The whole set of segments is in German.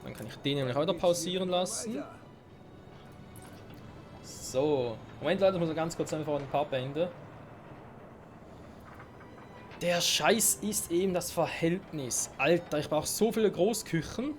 Dann kann ich den nämlich auch wieder pausieren lassen. So. Moment, Leute, ich muss noch ganz kurz einfach den Part beenden. Der Scheiß ist eben das Verhältnis. Alter, ich brauche so viele Großküchen.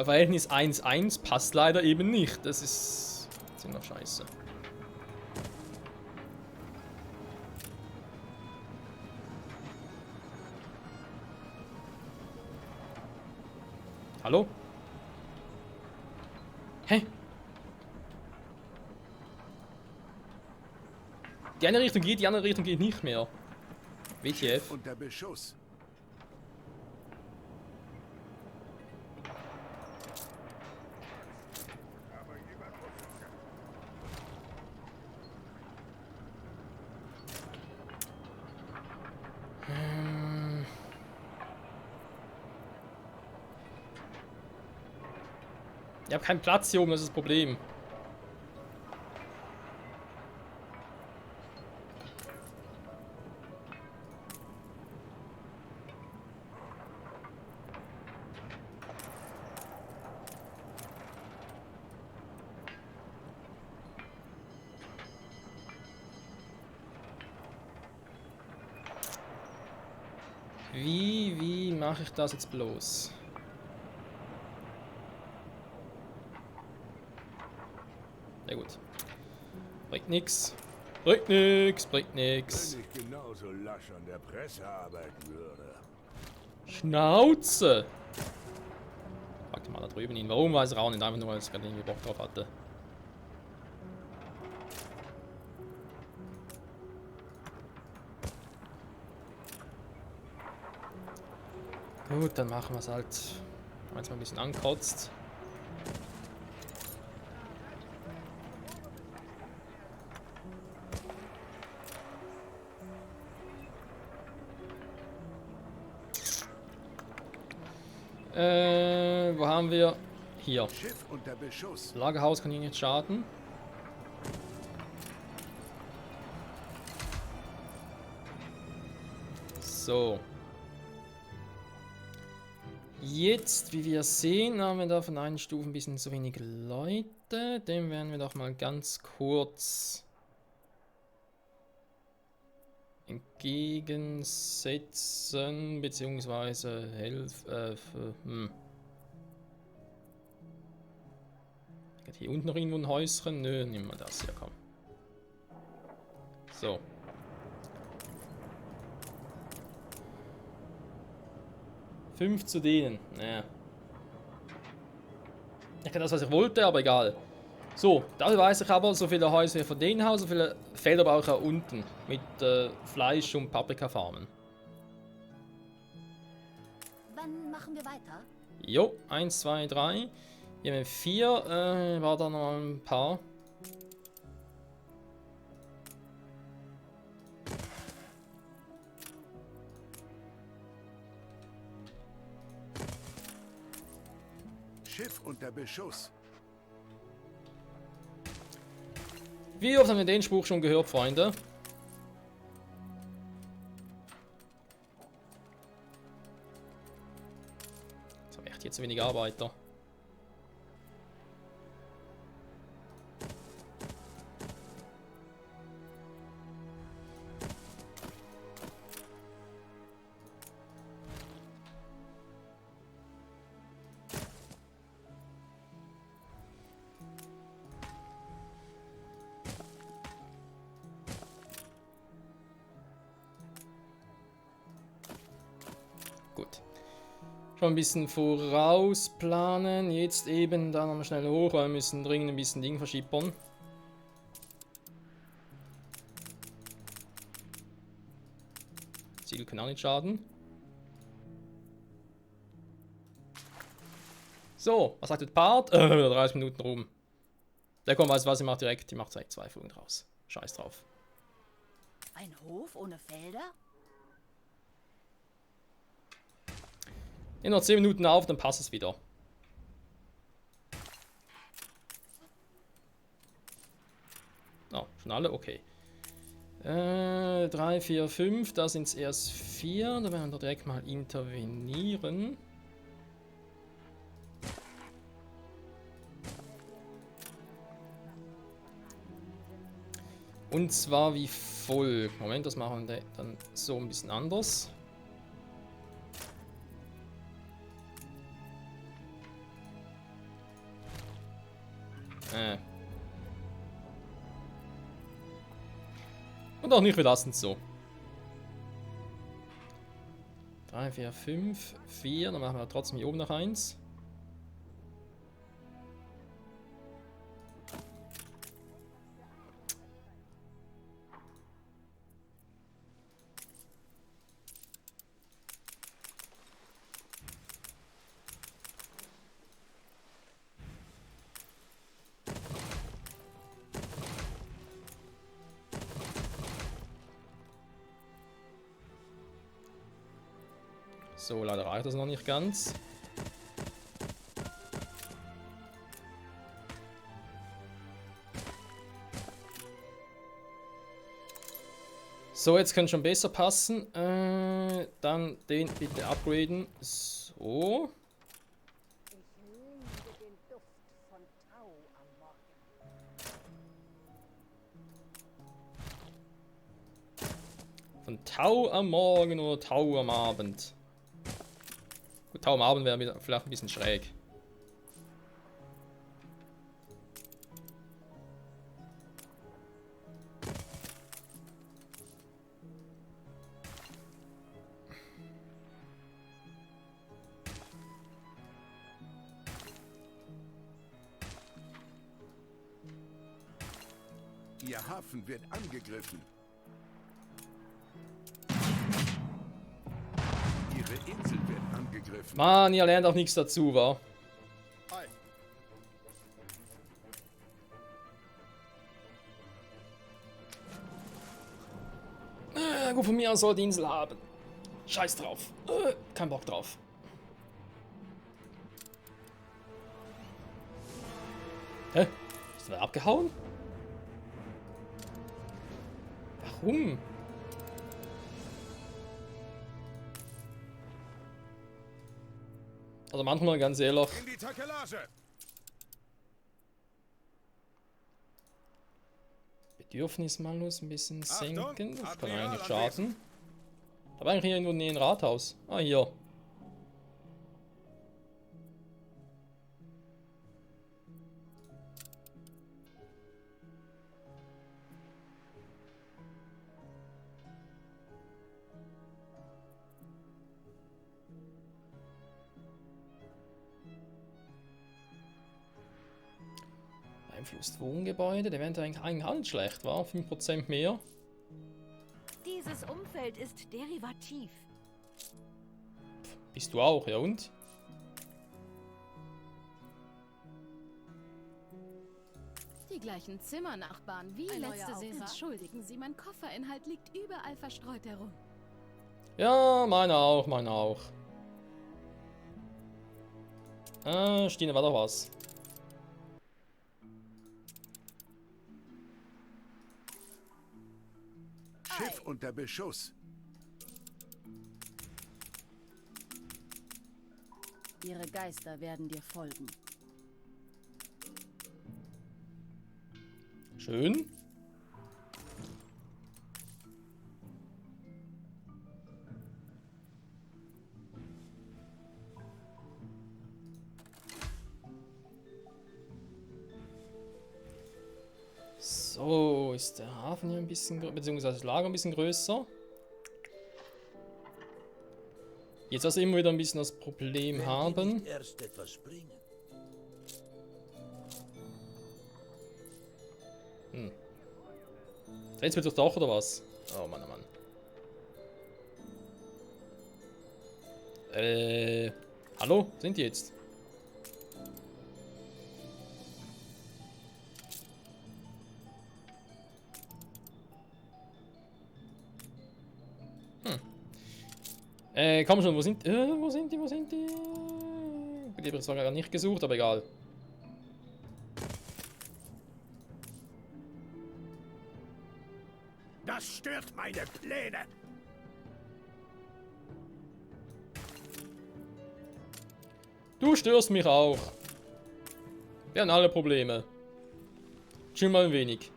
Verhältnis 1:1 passt leider eben nicht. Das ist ziemlich scheiße. Hallo? Hä? Die eine Richtung geht, die andere Richtung geht nicht mehr. WTF? Unter Beschuss. Ich habe keinen Platz hier oben, das ist das Problem. Wie mache ich das jetzt bloß? Na gut. Bringt nix. Bringt nix, bringt nix. Wenn ich genauso lasch an der Presse arbeiten würde. Schnauze! Fragt mal da drüben ihn. Warum weiß er auch nicht? Einfach nur, weil ich gerade irgendwie Bock drauf hatte. Gut, dann machen wir es halt. Jetzt mal ein bisschen ankotzt. Wo haben wir? Hier. Schiff unter Beschuss. Lagerhaus kann hier nicht schaden. So. Jetzt, wie wir sehen, haben wir da von einer Stufe ein bisschen zu wenig Leute. Dem werden wir doch mal ganz kurz entgegensetzen, beziehungsweise helfen. Geht hier unten noch irgendwo ein Häuschen? Nö, nehmen wir das hier, komm. So. Fünf zu denen. Naja. Ich kann das, was ich wollte, aber egal. So, dafür weiß ich aber, so viele Häuser von denen Haus, so viele Felder brauche ich auch unten. Mit Fleisch und Paprikafarmen. Wann machen wir weiter? Jo, 1, 2, 3. Hier haben wir 4. War da noch ein paar. Schiff unter Beschuss. Wie oft haben wir den Spruch schon gehört, Freunde? Jetzt habe ich echt jetzt wenig Arbeiter. Gut. Schon ein bisschen vorausplanen. Jetzt eben da nochmal schnell hoch, weil wir müssen dringend ein bisschen Ding verschippern. Ziel kann auch nicht schaden. So, was sagt der Part? 30 Minuten rum. Der kommt, weiß was, ich mache direkt. Die macht direkt 2 Folgen draus. Scheiß drauf. Ein Hof ohne Felder? In noch 10 Minuten auf, dann passt es wieder. Oh, schon alle? Okay. 3, 4, 5, da sind es erst 4. Da werden wir direkt mal intervenieren. Und zwar wie folgt. Moment, das machen wir dann so ein bisschen anders. Und auch nicht, wir lassen es so. 3, 4, 5, 4. Dann machen wir trotzdem hier oben noch 1. So, leider reicht das noch nicht ganz. So, jetzt könnte schon besser passen. Dann den bitte upgraden. So. Ich liebe den Duft von Tau am Morgen. Von Tau am Morgen oder Tau am Abend. Gut, Tau am Abend wäre vielleicht ein bisschen schräg. Ihr Hafen wird angegriffen. Ihre Insel wird angegriffen. Mann, ihr lernt auch nichts dazu, wa? Gut, von mir aus soll die Insel haben. Scheiß drauf. Kein Bock drauf. Hä? Ist der abgehauen? Warum? Also manchmal ganz ehrlich. In die Takelage! Bedürfnismalus ein bisschen senken. Achtung, Das kann Admiral eigentlich schaden. Da war eigentlich irgendwo nie ein Rathaus. Ah, hier. Beeinflusst Wohngebäude, der wäre eigentlich auch nicht schlecht, war 5% mehr. Dieses Umfeld ist derivativ. Bist du auch, ja und? Die gleichen Zimmernachbarn wie Ein neuer letzte Saison. Auftrag? Entschuldigen Sie, mein Kofferinhalt liegt überall verstreut herum. Ja, meine auch, meine auch. Stine, war doch was. Schiff unter Beschuss. Ihre Geister werden dir folgen. Schön. So, ist der Hafen hier ein bisschen, beziehungsweise das Lager ein bisschen größer. Jetzt also immer wieder ein bisschen das Problem haben. Erst etwas bringen. Jetzt wird es doch oder was? Oh Mann, oh Mann. Hallo? Sind die jetzt? Komm schon, wo sind die? Wo sind die? Ich habe zwar gar nicht gesucht, aber egal. Das stört meine Pläne. Du störst mich auch. Wir haben alle Probleme. Chill mal ein wenig.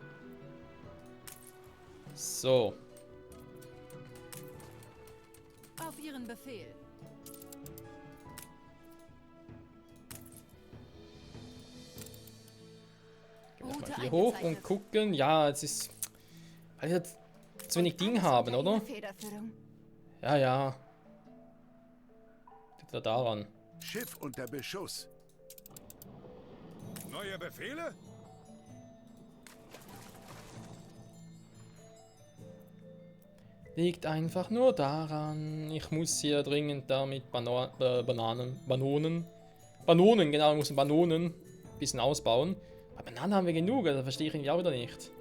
So. Auf Ihren Befehl. Mal hier hoch und gucken. Ja, es ist... Weil wir zu wenig Ding haben, oder? Ja, ja. Liegt da daran. Schiff unter Beschuss. Neue Befehle? Liegt einfach nur daran, ich muss hier dringend da mit Banonen, genau, ich muss Banonen ein bisschen ausbauen. Aber Bananen haben wir genug, das verstehe ich irgendwie auch wieder nicht.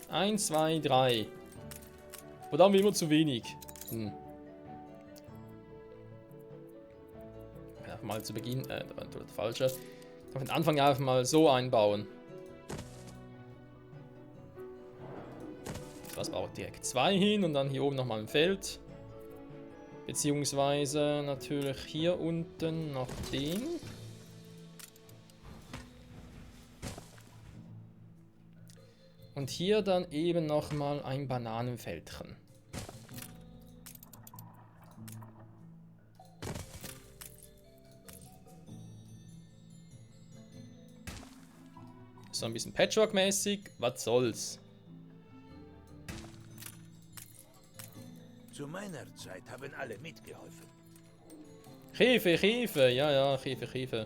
1, 2, 3. Aber da haben wir immer zu wenig. Einfach mal zu Beginn, der falsche. Auf den Anfang einfach mal so einbauen. Das braucht direkt 2 hin und dann hier oben nochmal ein Feld. Beziehungsweise natürlich hier unten noch den. Und hier dann eben nochmal ein Bananenfeldchen. So ein bisschen Patchwork-mäßig, was soll's. Zu meiner Zeit haben alle mitgeholfen. Hefe, Hefe, ja, ja, Hefe, Hefe.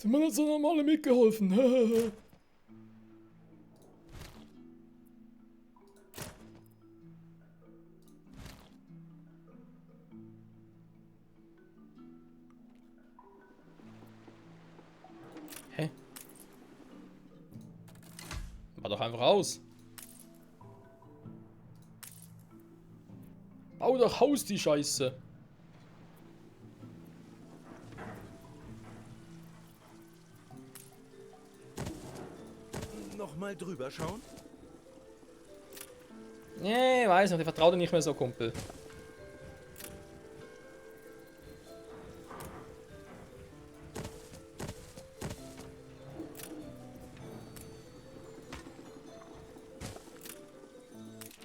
Die Mann hat so alle mitgeholfen. Hä? War doch einfach aus. Bau doch Haus, die Scheiße. Nochmal drüber schauen? Nee, weiß nicht, ich vertraue dir nicht mehr so, Kumpel.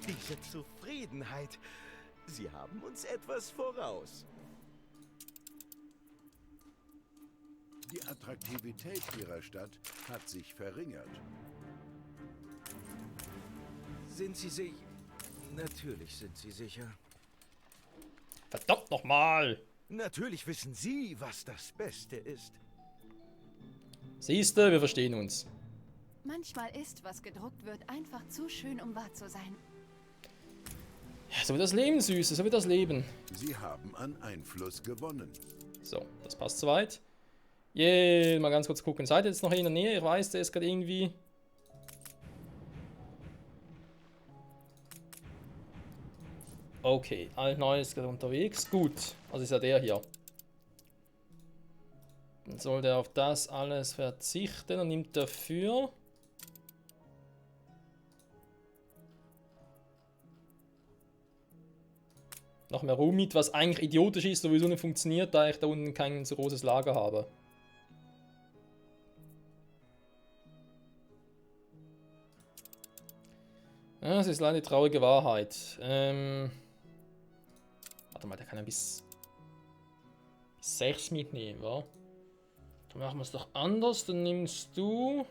Diese Zufriedenheit. Sie haben uns etwas voraus. Die Attraktivität ihrer Stadt hat sich verringert. Sind Sie sicher? Natürlich sind Sie sicher. Verdammt nochmal! Natürlich wissen Sie, was das Beste ist. Siehste, wir verstehen uns. Manchmal ist, was gedruckt wird, einfach zu schön, um wahr zu sein. Ja, so wie das Leben, Süße, so wie das Leben. Sie haben an Einfluss gewonnen. So, das passt soweit. Yeah, mal ganz kurz gucken. Seid ihr jetzt noch in der Nähe? Ich weiß, der ist gerade irgendwie... Okay, Alt-Neu ist gerade unterwegs. Gut, also ist ja der hier. Dann soll der auf das alles verzichten und nimmt dafür... noch mehr Ruhm mit, was eigentlich idiotisch ist, sowieso nicht funktioniert, da ich da unten kein so großes Lager habe. Ja, das ist leider die traurige Wahrheit. Warte mal, der kann ja bis 6 mitnehmen, wa? Dann machen wir es doch anders, dann nimmst du...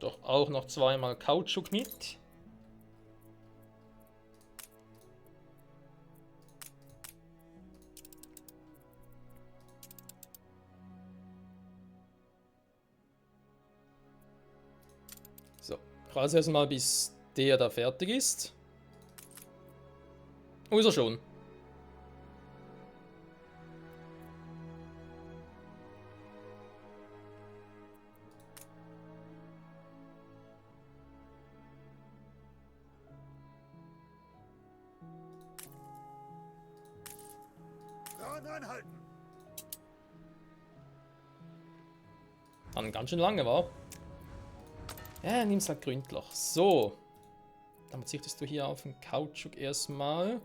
doch auch noch 2-mal Kautschuk mit. So, ich weiß erstmal, bis der da fertig ist. Muss er schon. Dran anhalten! Dann ganz schön lange, war. Ja, nimm's halt gründlich. So. Dann verzichtest du hier auf den Kautschuk erstmal.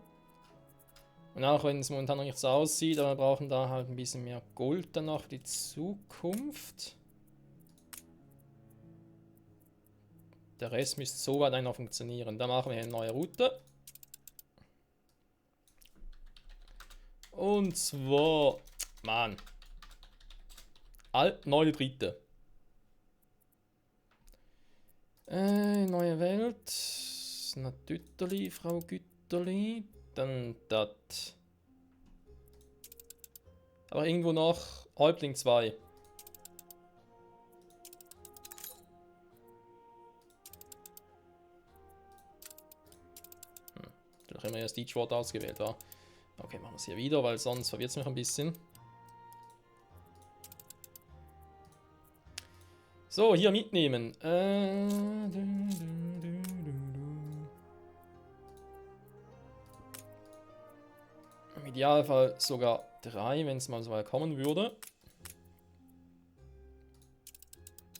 Und auch wenn es momentan noch nicht so aussieht, aber wir brauchen da halt ein bisschen mehr Gold dann noch für die Zukunft. Der Rest müsste so weit noch funktionieren. Da machen wir eine neue Route. Und zwar, Mann. Neue dritte. Neue Welt. Na Güterli, Frau Güterli. Dann das. Aber irgendwo noch Häuptling 2. Doch immer erst die Wort ausgewählt war. Okay, machen wir es hier wieder, weil sonst verwirrt es mich ein bisschen. So, hier mitnehmen. Im Idealfall sogar 3, wenn es mal so weit kommen würde.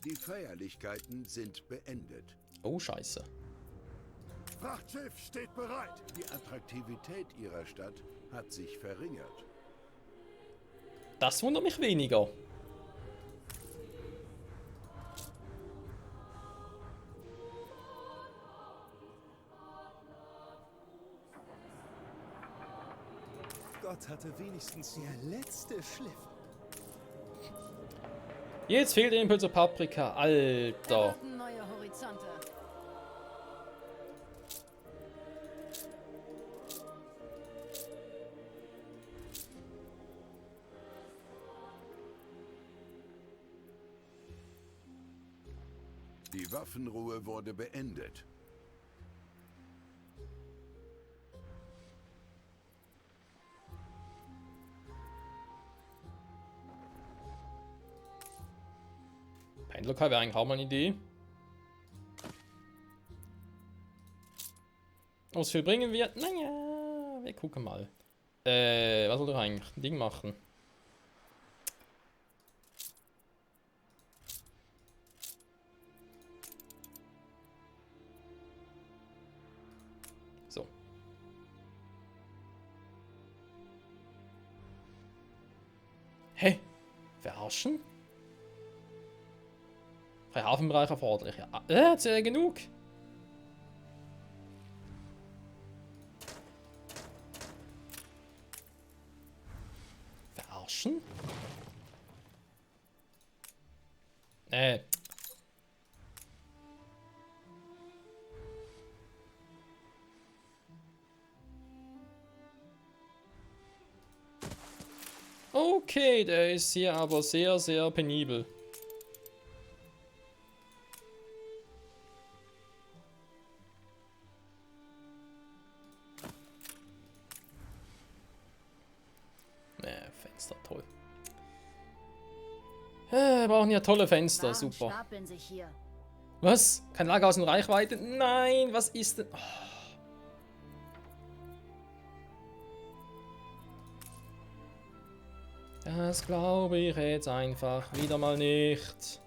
Die Feierlichkeiten sind beendet. Oh, scheiße. Frachtschiff steht bereit! Die Attraktivität ihrer Stadt hat sich verringert. Das wundert mich weniger. Gott hatte wenigstens der letzte Schliff. Jetzt fehlt der Impuls zur Paprika. Alter. Erwarten neue Horizonte. Die Waffenruhe wurde beendet. Pendlerkai wäre eigentlich auch mal eine Idee. Was viel bringen wird? Naja, wir gucken mal. Was soll ich eigentlich? Ein Ding machen. So. Hä? Verarschen? Freie Hafenbereich erforderlich. Ja, hat's ja genug. Verarschen? Okay, der ist hier aber sehr, sehr penibel. Fenster, toll. Wir brauchen ja tolle Fenster, Waren super. stapeln sich hier. Was? Kein Lager aus in Reichweite? Nein, was ist denn? Oh. Das glaube ich jetzt einfach wieder mal nicht.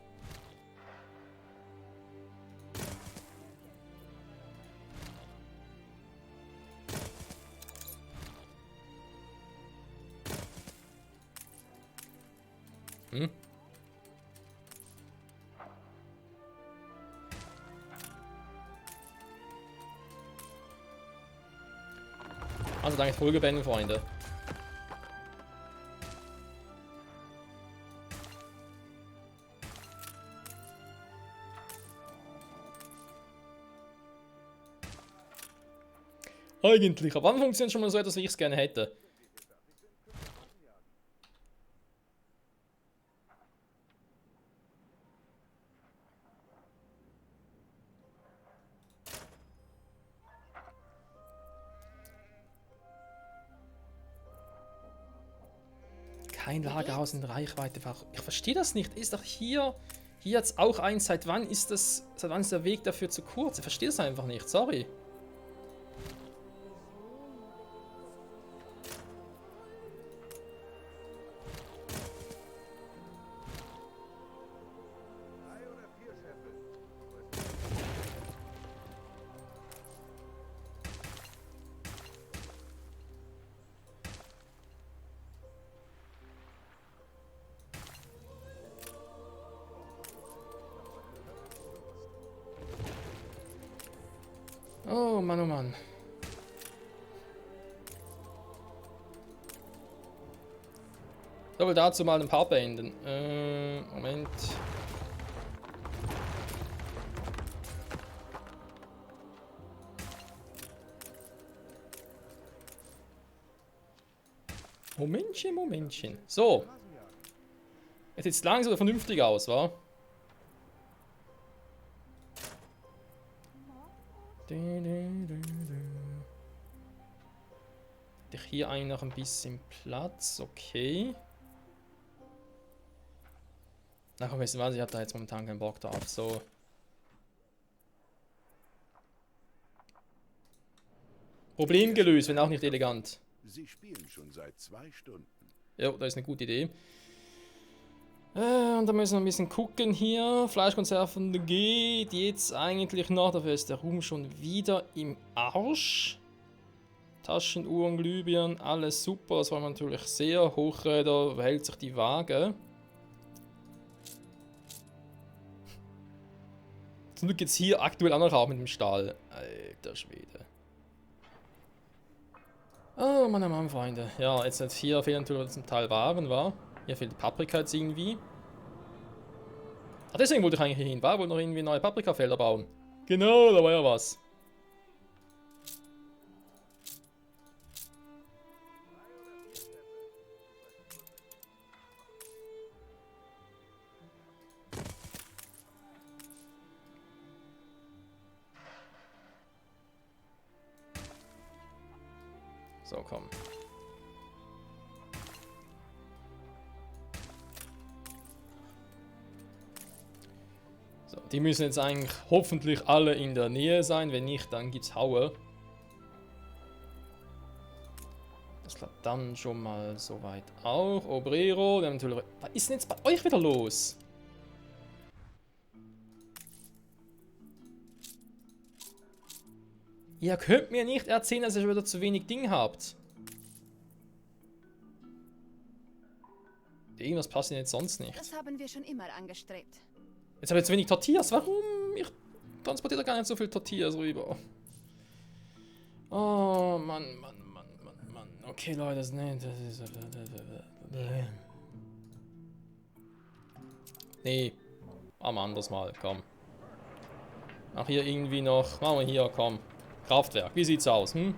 Hm? Also danke Folgebände, Freunde. Eigentlich, aber wann funktioniert schon mal so etwas, wie ich es gerne hätte? Kein Lagerhaus in Reichweite. Ich verstehe das nicht. Ist doch hier jetzt auch eins. Seit wann ist der Weg dafür zu kurz? Ich verstehe das einfach nicht. Sorry. Oh Mann, oh Mann. So, will dazu mal ein paar beenden. Moment. Momentchen. So. Jetzt sieht es langsam wieder vernünftig aus, wa? Hätte ich hier eigentlich noch ein bisschen Platz, okay. Na komm, weißt du was, ich habe da jetzt momentan keinen Bock drauf, so. Problem gelöst, wenn auch nicht elegant. Sie spielen schon seit 2 Stunden. Ja, das ist eine gute Idee. Und da müssen wir ein bisschen gucken hier. Fleischkonserven geht jetzt eigentlich noch. Dafür ist der Ruhm schon wieder im Arsch. Taschenuhren, Glühbirnen, alles super. Das war natürlich sehr hoch. Da hält sich die Waage. Zum Glück jetzt hier aktuell auch noch auf mit dem Stahl. Alter Schwede. Oh Mann, Freunde. Ja, jetzt hier fehlen natürlich zum Teil Waren, war. Hier fehlt die Paprika jetzt irgendwie. Ah, deswegen wollte ich eigentlich hier hin. War wohl noch irgendwie neue Paprikafelder bauen. Genau, da war ja was. So, komm. So, die müssen jetzt eigentlich hoffentlich alle in der Nähe sein. Wenn nicht, dann gibt's Haue. Das klappt dann schon mal soweit auch. Obrero, der natürlich. Was ist denn jetzt bei euch wieder los? Ihr könnt mir nicht erzählen, dass ihr schon wieder zu wenig Ding habt. Irgendwas passt denn jetzt sonst nicht. Das haben wir schon immer angestrebt. Jetzt habe ich zu wenig Tortillas. Warum? Ich transportiere da gar nicht so viel Tortillas rüber. Oh, Mann. Okay, Leute, das ist... Nee. Machen wir anders mal, komm. Ach, hier irgendwie noch... Machen wir hier, komm. Kraftwerk, wie sieht's aus, hm?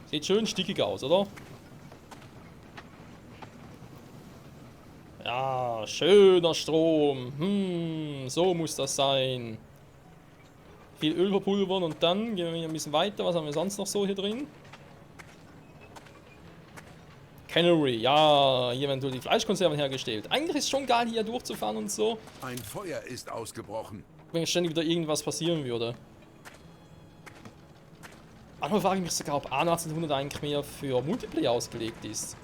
Sieht schön stickig aus, oder? Ja, schöner Strom. So muss das sein. Viel Öl verpulvern und dann gehen wir hier ein bisschen weiter. Was haben wir sonst noch so hier drin? Cannery, ja, hier werden die Fleischkonserven hergestellt. Eigentlich ist es schon geil, hier durchzufahren und so. Ein Feuer ist ausgebrochen. Wenn ständig wieder irgendwas passieren würde. Manchmal frage ich mich sogar, ob A1800 eigentlich mehr für Multiplayer ausgelegt ist.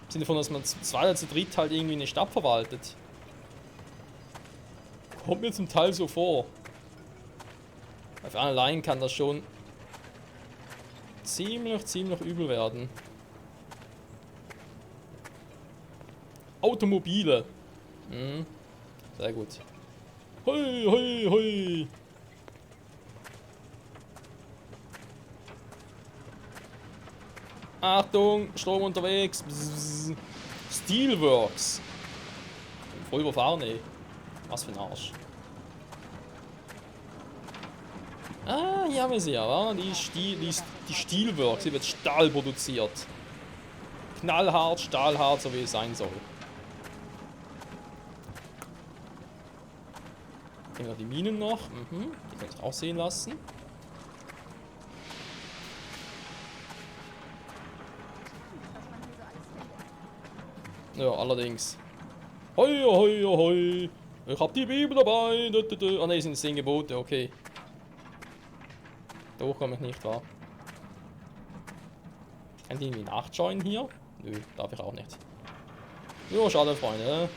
Im Sinne von, dass man zu zweit oder zu dritt halt irgendwie eine Stadt verwaltet. Kommt mir zum Teil so vor. Weil für einen allein kann das schon ziemlich übel werden. Automobile. Sehr gut. Hoi. Achtung, Strom unterwegs. Bzzz. Steelworks. Voll überfahren, ey. Was für ein Arsch. Ah, hier haben wir sie ja, wa? Die Steelworks, hier wird Stahl produziert. Knallhart, stahlhart, so wie es sein soll. Hier haben wir die Minen noch. Die kann ich auch sehen lassen. Ja, allerdings. Hoi, hoi, hoi. Ich hab die Bibel dabei. Ah ne, sind 10 Gebote, okay. Da komme ich nicht, wahr? Kann ich irgendwie nachjoinen hier? Nö, darf ich auch nicht. Ja, schade, Freunde.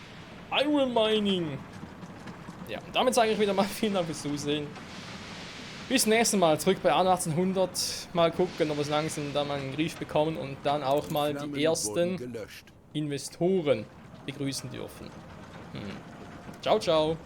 Iron Mining. Ja, und damit sage ich wieder mal vielen Dank fürs Zusehen. Bis zum nächsten Mal. Zurück bei 1800. Mal gucken, ob wir es langsam da mal in den Griff bekommen und dann auch mal Flammen die ersten wurden gelöscht. Investoren begrüßen dürfen. Ciao, ciao.